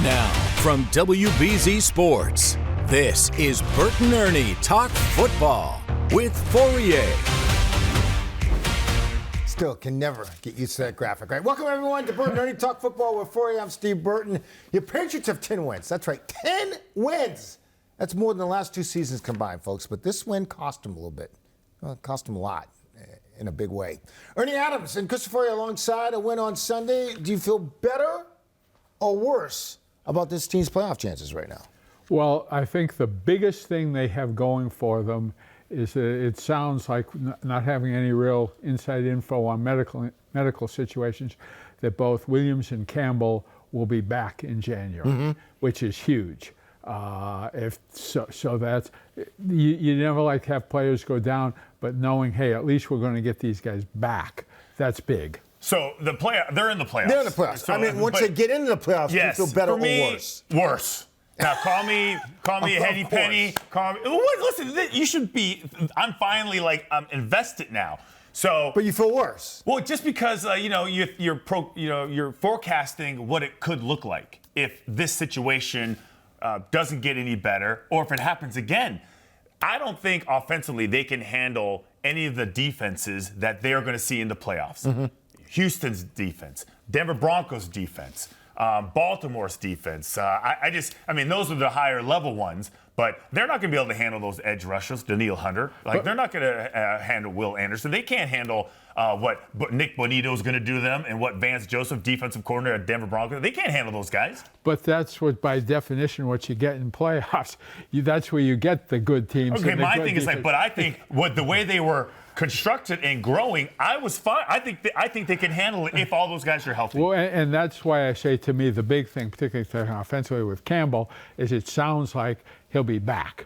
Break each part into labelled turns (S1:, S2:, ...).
S1: Now, from WBZ Sports, this is Burton Ernie Talk Football with Fauria.
S2: Still can never get used to that graphic, right? Welcome, everyone, to Burton Ernie Talk Football with Fauria. I'm Steve Burton. Your Patriots have 10 wins. That's right, 10 wins. That's more than the last two seasons combined, folks. But this win cost them a little bit. Well, it cost them a lot in a big way. Ernie Adams and Christopher Fauria alongside a win on Sunday. Do you feel better or worse about this team's playoff chances right now?
S3: Well, I think the biggest thing they have going for them is that it sounds like, not having any real inside info on medical situations, that both Williams and Campbell will be back in January, which is huge. So that's you never like to have players go down, but knowing, hey, at least we're going to get these guys back, that's big.
S4: So they're in the playoffs.
S2: They're in the playoffs. So, I mean, once they get into the playoffs,
S4: yes,
S2: you feel better
S4: for me,
S2: or worse?
S4: Worse. Now, call me a heady penny. Call me. Listen, you should be. I'm finally I'm invested now. So.
S2: But you feel worse.
S4: Well, just because you're forecasting what it could look like if this situation doesn't get any better, or if it happens again. I don't think offensively they can handle any of the defenses that they are going to see in the playoffs. Houston's defense, Denver Broncos defense, Baltimore's defense. I mean, those are the higher level ones, but they're not going to be able to handle those edge rushers, Danielle Hunter. They're not going to handle Will Anderson. They can't handle what Nick Bonito is going to do to them and what Vance Joseph, defensive coordinator at Denver Broncos. They can't handle those guys.
S3: But that's what, by definition, what you get in playoffs. That's where you get the good teams.
S4: Okay, my thing is but I think the way they were constructed and growing, I was fine. I think they can handle it if all those guys are healthy.
S3: Well, and that's why I say, to me, the big thing, particularly offensively with Campbell, is it sounds like he'll be back.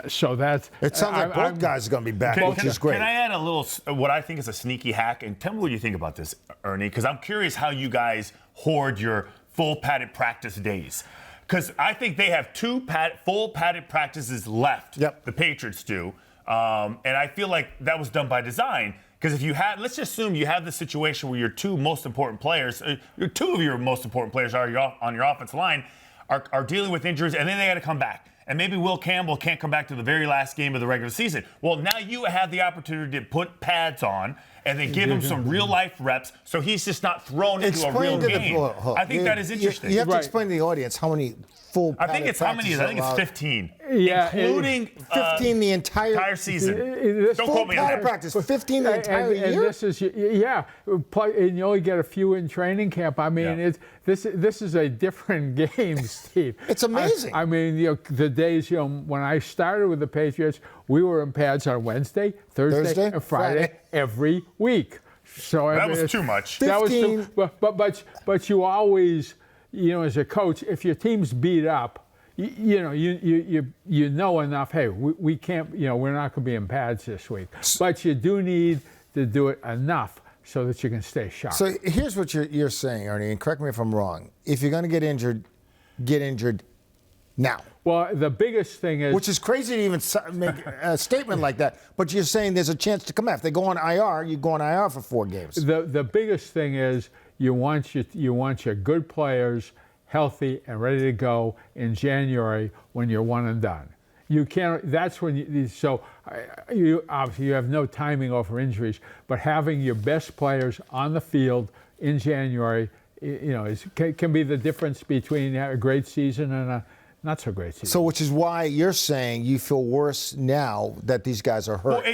S3: So that's.
S2: It sounds like both guys are going to be back, which is great.
S4: Can I add a little, what I think is a sneaky hack? And tell me what you think about this, Ernie, because I'm curious how you guys hoard your full padded practice days. Because I think they have two full padded practices left.
S2: Yep.
S4: The Patriots do. And I feel like that was done by design. Because if you had, let's just assume you have the situation where your two most important players, two of your most important players on your offensive line are dealing with injuries, and then they got to come back. And maybe Will Campbell can't come back to the very last game of the regular season. Well, now you have the opportunity to put pads on and then give him some real-life reps so he's just not thrown into a real game. I think that is interesting.
S2: You have to explain to the audience how many full
S4: I think it's how many? I think it's 15.
S3: Yeah,
S4: including
S2: 15 the entire
S4: season.
S2: Don't quote me on that. Practice 15 the entire year.
S3: And this is and you only get a few in training camp. I mean, this is a different game, Steve.
S2: It's amazing.
S3: I mean, the days when I started with the Patriots, we were in pads on Wednesday, Thursday, and Friday every week. So
S4: that was too much.
S2: 15.
S3: That was too, but you always, as a coach, if your team's beat up, you know enough. Hey, we can't. We're not going to be in pads this week. But you do need to do it enough so that you can stay sharp.
S2: So here's what you're saying, Ernie, and correct me if I'm wrong. If you're going to get injured now.
S3: Well, the biggest thing is,
S2: which is crazy to even make a statement like that. But you're saying there's a chance to come back. If they go on IR, you go on IR for 4 games.
S3: The biggest thing is you want your good players healthy and ready to go in January when you're one and done. You can't. That's when you obviously you have no timing over injuries, but having your best players on the field in January, can be the difference between a great season and a not so great season.
S2: So, which is why you're saying you feel worse now that these guys are hurt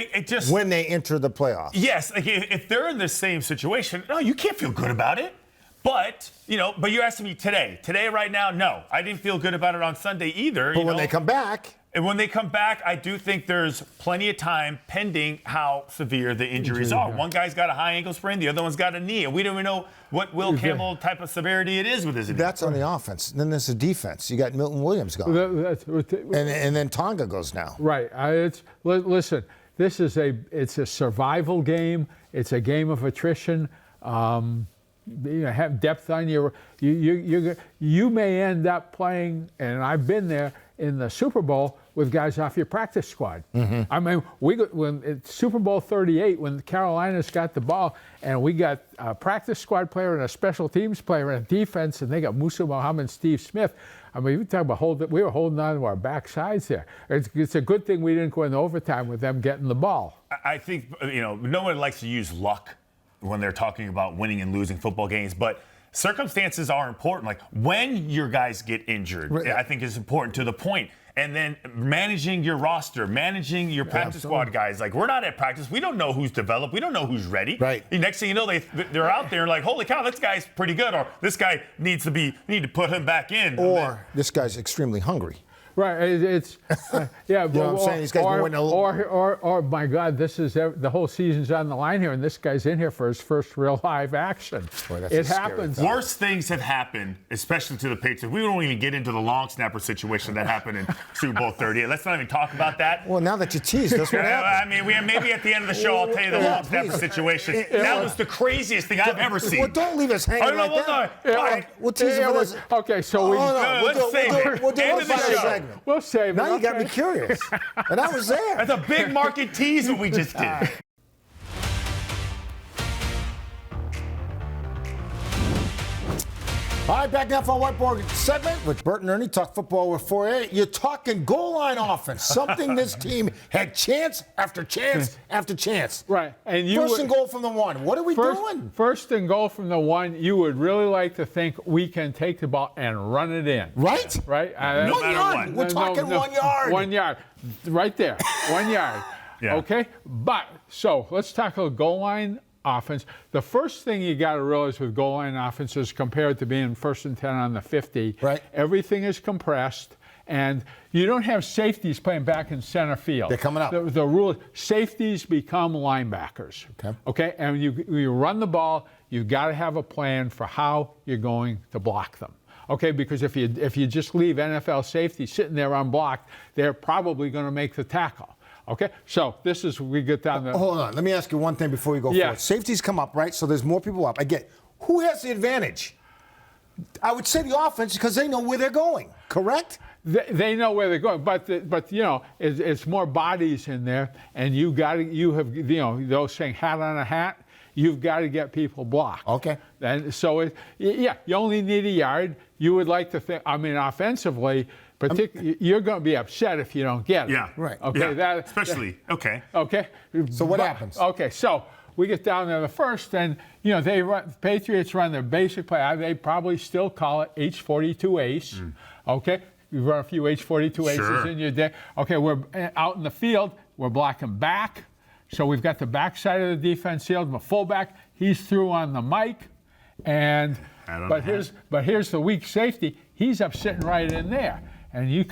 S2: when they enter the playoffs.
S4: Yes, if they're in the same situation, no, you can't feel good about it. But you're asking me today. Today, right now, no. I didn't feel good about it on Sunday either.
S2: But when they come back.
S4: And when they come back, I do think there's plenty of time pending how severe the injuries are. One guy's got a high ankle sprain, the other one's got a knee. And we don't even know what Will Campbell type of severity it is with his injury.
S2: That's on the offense. Then there's the defense. You got Milton Williams gone. And then Tonga goes now.
S3: Right. Listen, it's a survival game. It's a game of attrition. have depth on you may end up playing, and I've been there in the Super Bowl with guys off your practice squad. I mean, when it's Super Bowl 38, when Carolina's got the ball, and we got a practice squad player and a special teams player and a defense, and they got Musa Muhammad and Steve Smith. I mean, we talk about we were holding on to our backsides there. It's a good thing we didn't go into overtime with them getting the ball.
S4: I think, no one likes to use luck when they're talking about winning and losing football games, but circumstances are important. Like when your guys get injured, I think is important to the point. And then managing your roster, managing your practice squad guys. Like, we're not at practice. We don't know who's developed. We don't know who's ready.
S2: Right.
S4: The next thing you know, they're out there like, holy cow, this guy's pretty good. Or this guy need to put him back in.
S2: Or this guy's extremely hungry.
S3: Right, it's yeah.
S2: You know what I'm saying? These guys been waiting a little.
S3: Or my God, this is the whole season's on the line here, and this guy's in here for his first real live action.
S2: Boy, that's
S3: it happens.
S4: Worse things have happened, especially to the Patriots. We don't even get into the long snapper situation that happened in Super Bowl 38. Let's not even talk about that.
S2: Well, now that you teased, that's what happened.
S4: I mean, maybe at the end of the show, I'll tell you the long snapper situation. That was the craziest thing I've ever seen.
S2: Well, don't leave us hanging like that. We'll tease it for this.
S3: Okay, so
S4: let's save it.
S2: We'll do
S4: End
S2: it
S4: of the
S2: for a
S4: show.
S2: segment.
S3: We'll save it.
S2: Now you got me curious. And I was there.
S4: That's a big market tease what we just did.
S2: All right, back now for our whiteboard segment with Burton Ernie, talk football with Fauria. You're talking goal line offense, something this team had chance after chance after chance.
S3: Right, and
S2: first and goal from the one. What are we doing?
S3: First and goal from the one. You would really like to think we can take the ball and run it in.
S2: Right?
S3: Right.
S4: No
S2: 1 yard. We're talking 1 yard.
S3: 1 yard, right there. 1 yard.
S4: Yeah.
S3: Okay. But so let's tackle goal line offense. The first thing you got to realize with goal line offense is compared to being 1st and 10 on the 50,
S2: right.
S3: Everything is compressed, and you don't have safeties playing back in center field.
S2: They're coming up.
S3: The rule, safeties become linebackers. Okay, and you run the ball, you've got to have a plan for how you're going to block them. Okay, because if you just leave NFL safety sitting there unblocked, they're probably going to make the tackle. Okay, so this is, we get down there.
S2: Hold on, let me ask you one thing before we go forward. Safeties come up, right? So there's more people up. I get, who has the advantage? I would say the offense because they know where they're going, correct?
S3: They know where they're going, but it's more bodies in there, and you have those saying hat on a hat. You've got to get people blocked.
S2: Okay.
S3: And so you only need a yard. You would like to think. I mean, offensively, you're going to be upset if you don't get it.
S4: Yeah.
S2: Right.
S3: Okay.
S4: Yeah. Especially. Okay.
S3: Okay.
S2: So what happens?
S3: Okay. So we get down there the first, and the Patriots run their basic play. They probably still call it H42 ace. Okay. You run a few H42 aces in your day. Okay. We're out in the field. We're blocking back. So we've got the backside of the defense sealed. The fullback, he's through on the mic, but here's the weak safety. He's up sitting right in there, and you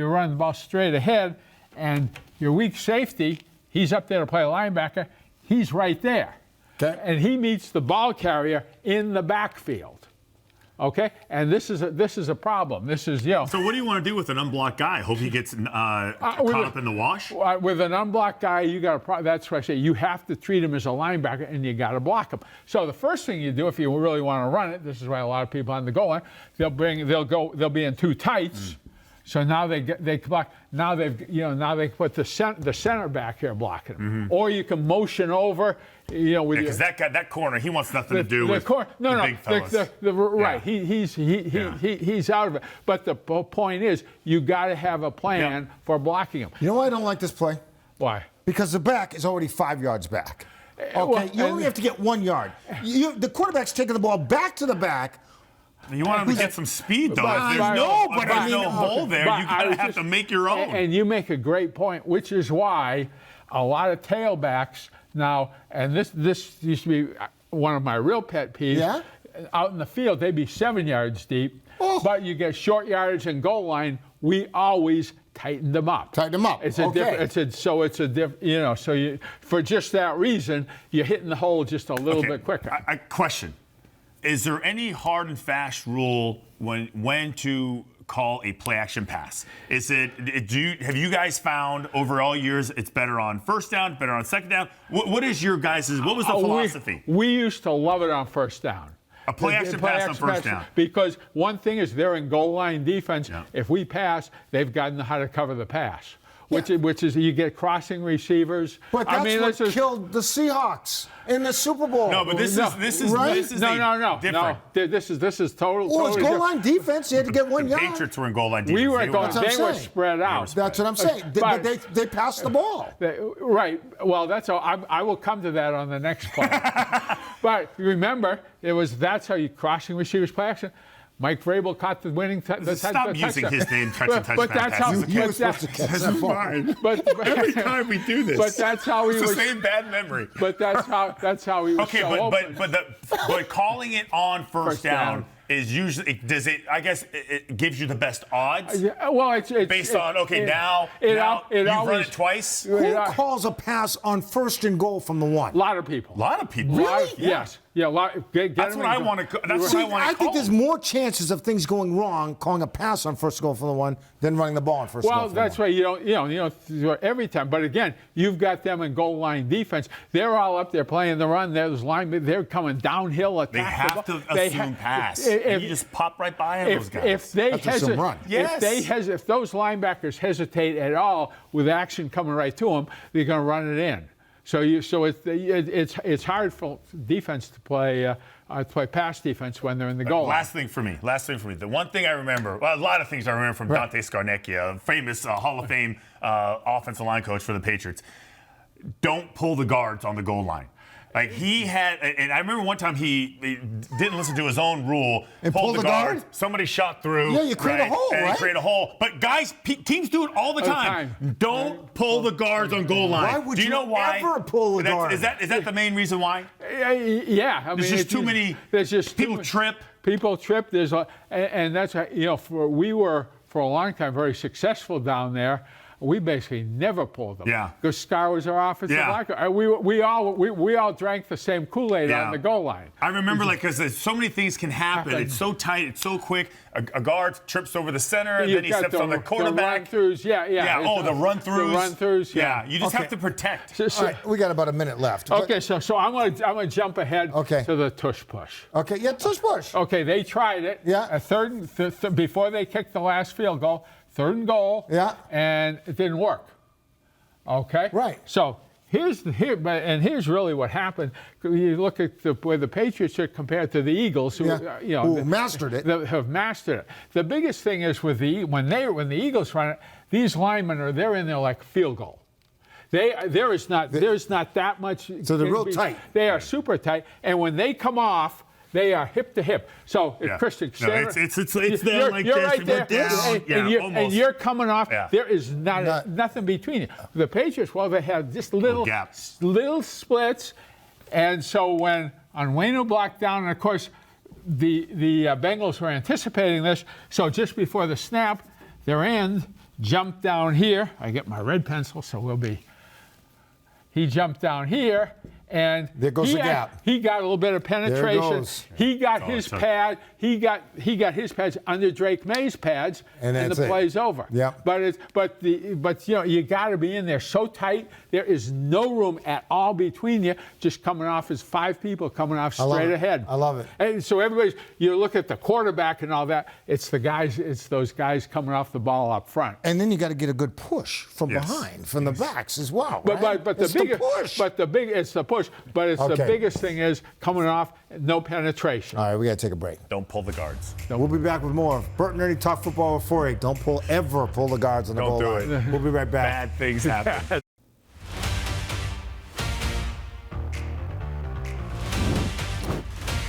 S3: run the ball straight ahead, and your weak safety, he's up there to play a linebacker. He's right there, and he meets the ball carrier in the backfield. Okay, and this is a problem. This is
S4: So what do you want to do with an unblocked guy? Hope he gets caught up in the wash.
S3: With an unblocked guy, you got to. That's why I say you have to treat him as a linebacker, and you got to block him. So the first thing you do, if you really want to run it, this is why a lot of people on the goal line, they'll be in two tights. So now they block. Now they put the center back here blocking them. Or you can motion over.
S4: Because that corner, he wants nothing to do with the big fellas.
S3: Right. He's out of it. But the point is, you got to have a plan for blocking him.
S2: You know why I don't like this play?
S3: Why?
S2: Because the back is already 5 yards back. Okay, you only have to get 1 yard. The quarterback's taking the ball back to the back.
S4: You want him to get some speed, though. If there's no hole there, you gotta have to make your own.
S3: And you make a great point, which is why a lot of tailbacks now, and this used to be one of my real pet peeves.
S2: Yeah?
S3: Out in the field, they'd be 7 yards deep, but you get short yardage and goal line. We always tighten them up. It's a different. So for just that reason, you're hitting the hole just a little bit quicker.
S4: Question. Is there any hard and fast rule when to call a play action pass? Have you guys found over all years it's better on first down, better on second down? What was the philosophy?
S3: We used to love it on first down.
S4: A play-action pass on first down.
S3: Because one thing is they're in goal line defense.
S4: Yeah.
S3: If we pass, they've got to know how to cover the pass. Which is you get crossing receivers.
S2: But that's what killed the Seahawks in the Super Bowl.
S4: No, but this is
S3: no.
S4: This is different.
S3: This is total.
S2: Well, it's
S3: totally
S2: goal line defense. You had to get 1 yard.
S4: Patriots were in goal line defense.
S3: We were
S2: That's what I'm
S3: they were
S2: saying.
S3: spread out.
S2: That's what I'm saying. But they passed the ball.
S3: Right. Well, that's all. I will come to that on the next call. But remember, that's how you crossing receivers play action. Mike Vrabel caught the winning touchdown.
S4: Stop using his name, touchdown
S3: But that's how
S4: passes.
S2: You were supposed to catch that ball.
S4: Every time we do this.
S3: But that's how we
S4: it's
S3: were.
S4: the same bad memory.
S3: But that's how we were.
S4: Okay,
S3: so
S4: but calling it on first down is usually I guess it gives you the best odds.
S3: Well, it's
S4: based on now you've run it twice.
S2: Who calls a pass on first and goal from the 1?
S3: A lot of people.
S4: A lot of people.
S2: Really?
S3: Yes. Yeah.
S4: That's what I want to. That's what I want to
S2: I
S4: call.
S2: think there's more chances of things going wrong calling a pass on first and goal from the 1 than running the ball on first and goal from the 1.
S3: Well, that's why you don't every time. But again, you've got them in goal line defense. They're all up there playing the run. They're coming downhill.
S4: They have to assume pass. You just pop right by those guys.
S2: If
S3: those linebackers hesitate at all with action coming right to them, they're going to run it in. So it's hard for defense to play pass defense when they're in the goal line.
S4: Last thing for me. The one thing I remember, a lot of things I remember from Dante Scarnecchia, a famous Hall of Fame offensive line coach for the Patriots. Don't pull the guards on the goal line. Like he had, and I remember one time he didn't listen to his own rule.
S2: And pulled the guard?
S4: Somebody shot through.
S2: Yeah, you create a hole,
S4: and
S2: right?
S4: create a hole. But guys, teams do it all the time. Don't pull the guards on goal line.
S2: Why would
S4: do you know why?
S2: ever pull the guard?
S4: Is that the main reason why?
S3: Yeah, I mean,
S4: There's just too many.
S3: There's just
S4: people trip.
S3: People trip. And that's we were for a long time very successful down there. We basically never pulled them.
S4: Yeah.
S3: Because Scar was our offensive lineman. We all drank the same Kool-Aid on the goal line.
S4: I remember, because so many things can happen. It's so tight. It's so quick. A guard trips over the center, and then he steps on the quarterback.
S3: The run-throughs, yeah.
S4: The run-throughs.
S3: The run-throughs,
S4: yeah. You just have to protect.
S2: All right, we got about a minute left.
S3: Okay, so I'm gonna jump ahead to the tush push.
S2: Okay, yeah, tush push.
S3: Okay, they tried it.
S2: Yeah.
S3: A third before they kicked the last field goal. 3rd and goal.
S2: Yeah.
S3: And it didn't work. Okay.
S2: Right.
S3: So here's really what happened. You look at where the Patriots are compared to the Eagles, who
S2: mastered it.
S3: Have mastered it. The biggest thing is when the Eagles run it, these linemen they're in there like field goal. There's not that much.
S2: So they're real tight.
S3: They are super tight, and when they come off, they are hip to hip. So, Christian,
S4: it's there like
S3: you're
S4: this.
S3: right there.
S4: Down.
S3: And you're coming off. Yeah. There is nothing between you. The Patriots, they have just little
S4: gaps,
S3: little splits. And so when Onwenu blocked down, and of course, the Bengals were anticipating this. So just before the snap, their end jumped down here. I get my red pencil, so he jumped down here. And
S2: there goes the gap.
S3: He got a little bit of penetration.
S2: There goes.
S3: He got his pad. He got his pads under Drake May's pads, and the play's over.
S2: Yeah.
S3: But you got to be in there so tight. There is no room at all between you. Just coming off as 5 people coming off straight ahead.
S2: I love it.
S3: And so you look at the quarterback and all that. It's those guys coming off the ball up front.
S2: And then you got to get a good push from behind, from the backs as well. Right?
S3: But the push. But the biggest thing is coming off, no penetration.
S2: All right, we got to take a break.
S4: Don't pull the guards.
S2: We'll be back with more. Burton Ernie Talk Football with Fauria. Don't ever pull the guards on the goal line.
S4: Don't do it.
S2: We'll be right back.
S4: Bad things happen.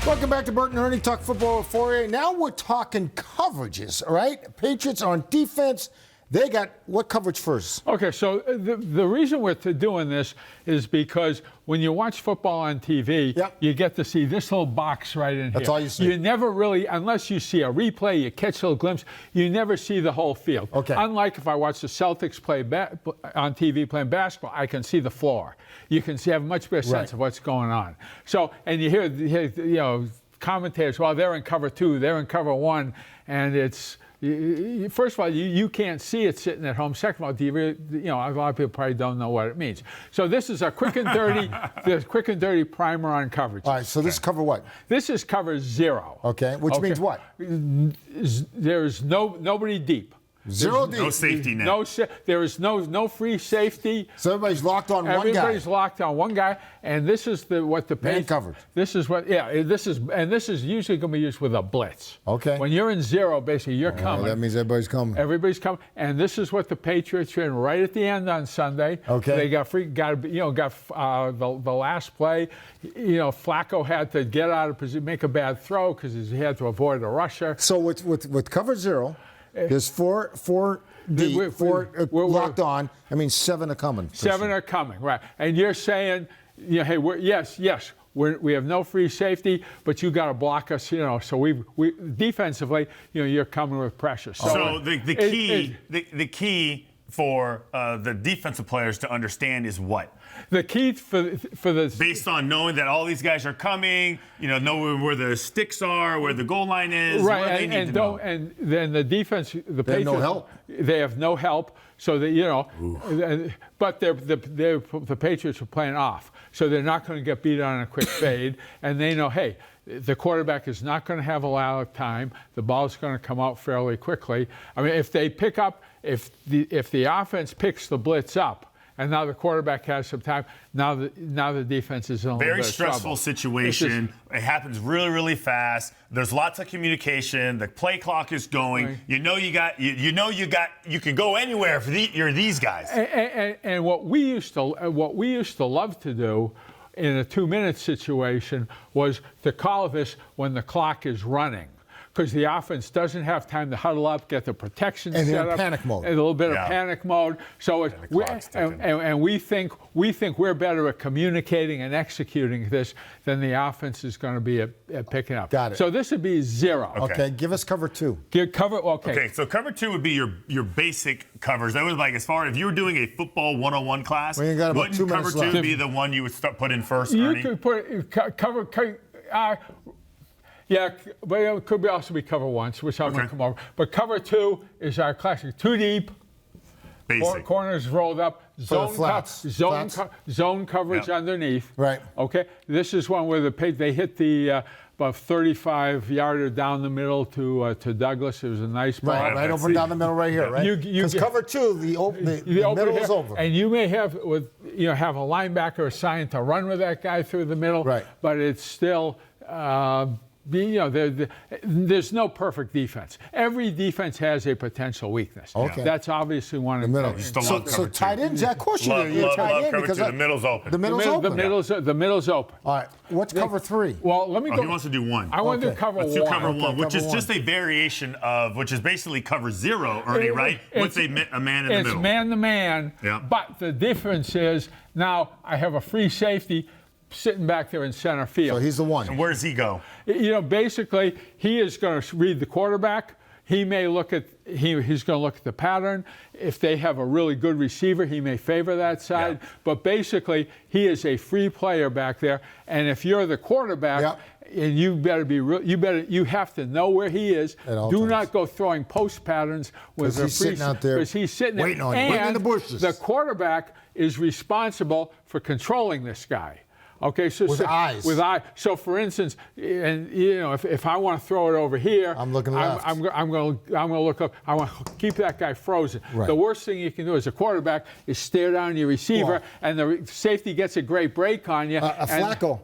S2: Welcome back to Burton Ernie Talk Football with Fauria. Now we're talking coverages, all right? Patriots are on defense. They got what coverage first?
S3: Okay, so the reason we're doing this is because when you watch football on TV, you get to see this little box right in here.
S2: That's all you see.
S3: You never really, unless you see a replay, you catch a little glimpse, you never see the whole field.
S2: Okay.
S3: Unlike if I watch the Celtics play on TV playing basketball, I can see the floor. You can have a much better sense of what's going on. So, and you hear commentators, well, they're in cover 2, they're in cover 1, and it's first of all, you can't see it sitting at home. Second of all, a lot of people probably don't know what it means. So this is a quick and dirty, the quick and dirty primer on coverage.
S2: All right, so this cover what?
S3: This is cover 0.
S2: Okay, which means what?
S3: There's nobody deep.
S2: Zero deep.
S4: No safety net.
S3: There is no free safety.
S2: So everybody's locked on one guy.
S3: Everybody's locked on one guy, and this is what the
S2: man coverage.
S3: This is this is usually going to be used with a blitz.
S2: Okay.
S3: When you're in 0, basically you're coming.
S2: That means everybody's coming.
S3: Everybody's coming, and this is what the Patriots are in right at the end on Sunday.
S2: Okay.
S3: They got the last play. Flacco had to get out of position, make a bad throw because he had to avoid a rusher.
S2: So with cover 0. There's four deep, four locked on. I mean, 7 are coming.
S3: 7 are coming, right? And you're saying, hey, we have no free safety, but you got to block us, So we defensively, you're coming with pressure.
S4: So the key for the defensive players to understand is what?
S3: The key for the
S4: based on knowing that all these guys are coming, knowing where the sticks are, where the goal line is,
S3: right?
S4: What they need to know.
S3: And then the defense, the Patriots,
S2: have no help.
S3: They have no help. So that but the Patriots are playing off, so they're not going to get beat on a quick fade, and they know, hey, the quarterback is not going to have a lot of time. The ball's going to come out fairly quickly. I mean, if they pick up, if the offense picks the blitz up, and now the quarterback has some time. Now the defense is in a
S4: very
S3: little bit
S4: stressful
S3: of trouble.
S4: situation. It happens really, really fast. There's lots of communication. The play clock is going.
S3: Right.
S4: You can go anywhere if you're these guys.
S3: And what we used to love to do in a 2-minute situation was to call this when the clock is running. Because the offense doesn't have time to huddle up, get the protection
S2: and
S3: set up.
S2: And in panic mode.
S3: And a little bit of panic mode. So we think we're better at communicating and executing this than the offense is going to be at picking up.
S2: Got it.
S3: So this would be 0.
S2: Okay, give us cover 2.
S3: Okay,
S4: so cover 2 would be your basic covers. That was like as far if you were doing a football 101 class,
S2: we got about 2 minutes
S4: cover 2
S2: left.
S4: be the one you would put in first,
S3: you
S4: Ernie?
S3: could put cover. Yeah, but it could also be cover 1, which I'm going to come over. But cover 2 is our classic. 2 deep,
S4: basic.
S3: Corners rolled up, zone coverage underneath.
S2: Right.
S3: Okay. This is one where they hit the about 35-yarder down the middle to Douglas. It was a nice ball.
S2: Right over down the middle right here, right? Because cover 2, the middle is over.
S3: And you may have have a linebacker assigned to run with that guy through the middle.
S2: Right.
S3: But it's still. There's no perfect defense. Every defense has a potential weakness.
S2: Okay.
S3: That's obviously one of
S2: the middle.
S3: the
S2: tight ends, of course you're tight end because
S4: the middle's open.
S2: The middle's open.
S3: The middle's open.
S2: All right. What's cover 3?
S3: Well, let me go.
S4: He wants to do 1.
S3: I want to do cover 1.
S4: Let's do cover 1,
S2: Okay,
S4: which
S2: cover
S4: is just a variation of, which is basically cover 0, Ernie, right? With a man in the middle.
S3: It's man to man.
S4: Yeah.
S3: But the difference is now I have a free safety sitting back there in center field.
S2: So he's the one.
S4: And where does he go?
S3: Basically, he is going to read the quarterback. He may look at he's going to look at the pattern. If they have a really good receiver, he may favor that side. Yeah. But basically, he is a free player back there. And if you're the quarterback, and you have to know where he is. Do not go throwing post patterns with a free
S2: sitting out there
S3: because he's sitting
S2: waiting on you,
S3: and
S2: waiting in the bushes.
S3: The quarterback is responsible for controlling this guy. Okay,
S2: with eyes.
S3: With eyes. So, for instance, and if I want to throw it over here,
S2: I'm looking left.
S3: I'm going to look up. I want to keep that guy frozen.
S2: Right.
S3: The worst thing you can do as a quarterback is stare down your receiver, and the safety gets a great break on you.
S2: Flacco.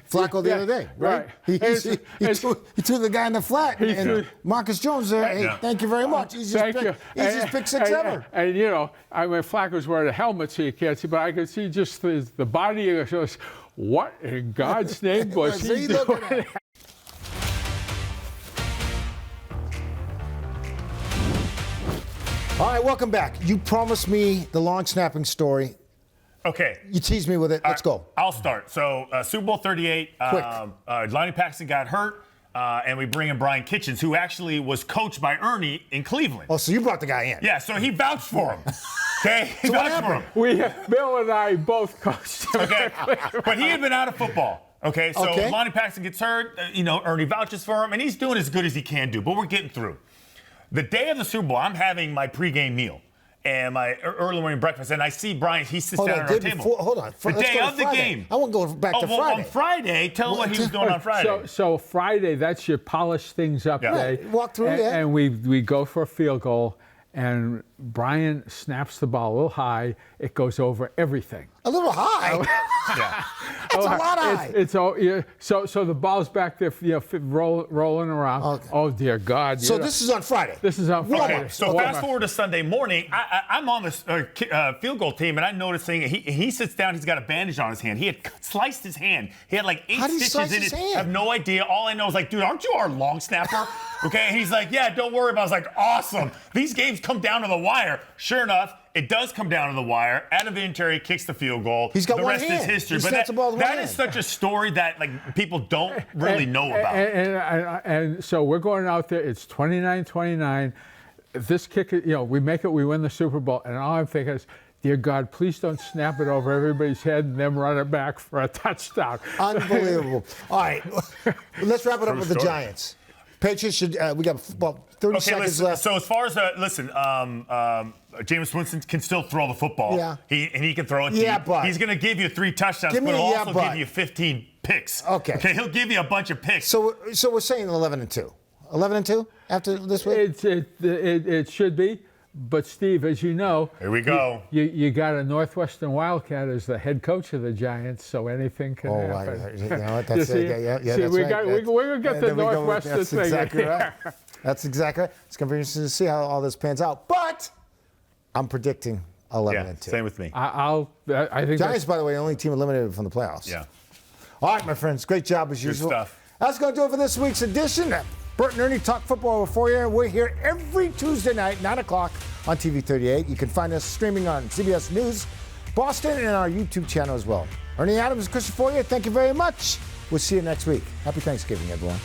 S2: Flacco the other day, right? He threw the guy in the flat, and Marcus Jones there. Hey, thank you very much. Easiest pick 6 ever.
S3: And Flacco's wearing a helmet, so you can't see, but I could see just the body of it. What in God's name was he doing?
S2: All right, welcome back. You promised me the long snapping story.
S4: Okay.
S2: You teased me with it. Let's go.
S4: I'll start. So, Super Bowl 38, Lonnie Paxton got hurt, and we bring in Brian Kitchens, who actually was coached by Ernie in Cleveland.
S2: Oh, so you brought the guy in.
S4: Yeah, so he vouched for him. Okay? He vouched for him.
S3: Bill and I both coached him.
S4: Okay. But he had been out of football. Okay, so Lonnie Paxton gets hurt. Ernie vouches for him, and he's doing as good as he can do, but we're getting through. The day of the Super Bowl, I'm having my pregame meal and my early morning breakfast, and I see Brian. He sits down at our table.
S2: Hold on.
S4: The day of the game.
S2: I won't go back to Friday.
S4: On Friday, tell him what he was doing on Friday.
S3: So Friday, that's your polish things up day.
S2: Right. Walk through,
S3: and we go for a field goal, and Brian snaps the ball a little high. It goes over everything.
S2: A little high.
S4: Yeah.
S2: That's a lot high.
S3: It's all so the ball's back there, rolling around.
S2: Okay.
S3: Oh dear God!
S2: So this is on Friday.
S3: This is on Friday.
S4: Okay, so fast forward to Sunday morning. I'm on the field goal team, and I'm noticing he sits down. He's got a bandage on his hand. He had sliced his hand. He had like 8 stitches in it. I have no idea. All I know is like, dude, aren't you our long snapper? Okay, and he's like, yeah, don't worry about it. I was like, awesome. These games come down to the wire. Sure enough, it does come down to the wire. Adam Vinatieri kicks the field goal.
S2: He's got
S4: the
S2: one
S4: rest
S2: hand.
S4: is history.
S2: He
S4: but
S2: snaps the ball with one
S4: that is
S2: hand.
S4: such a story that like people don't really know about.
S3: And so we're going out there. It's 29-29. This kick, we make it. We win the Super Bowl. And all I'm thinking is, dear God, please don't snap it over everybody's head and then run it back for a touchdown.
S2: Unbelievable. All right, let's wrap it up with the Giants. Patriots should. We got about 30 seconds left.
S4: So as far as Jameis Winston can still throw the football.
S2: Yeah.
S4: He can throw it.
S2: Yeah, but
S4: he's going to give you 3 touchdowns, but he'll also give you 15 picks.
S2: Okay.
S4: He'll give you a bunch of picks.
S2: So we're saying 11-2. 11-2 after this week.
S3: It should be. But Steve, as you know,
S4: here we go.
S3: You got a Northwestern Wildcat as the head coach of the Giants, so anything can happen.
S2: You know what? That's
S3: see,
S2: that's right.
S3: We're gonna get the Northwestern
S2: that's
S3: thing.
S2: Exactly right. That's exactly right. It's going to be interesting to see how all this pans out. But I'm predicting 11-2.
S4: Same with me.
S3: I think
S2: Giants, by the way, the only team eliminated from the playoffs.
S4: Yeah.
S2: All right, my friends. Great job as usual.
S4: stuff.
S2: That's going to do it for this week's edition. Burton Ernie Talk Football with Fauria. We're here every Tuesday night, 9 o'clock on TV 38. You can find us streaming on CBS News, Boston, and our YouTube channel as well. Ernie Adams, Christian Fauria, thank you very much. We'll see you next week. Happy Thanksgiving, everyone.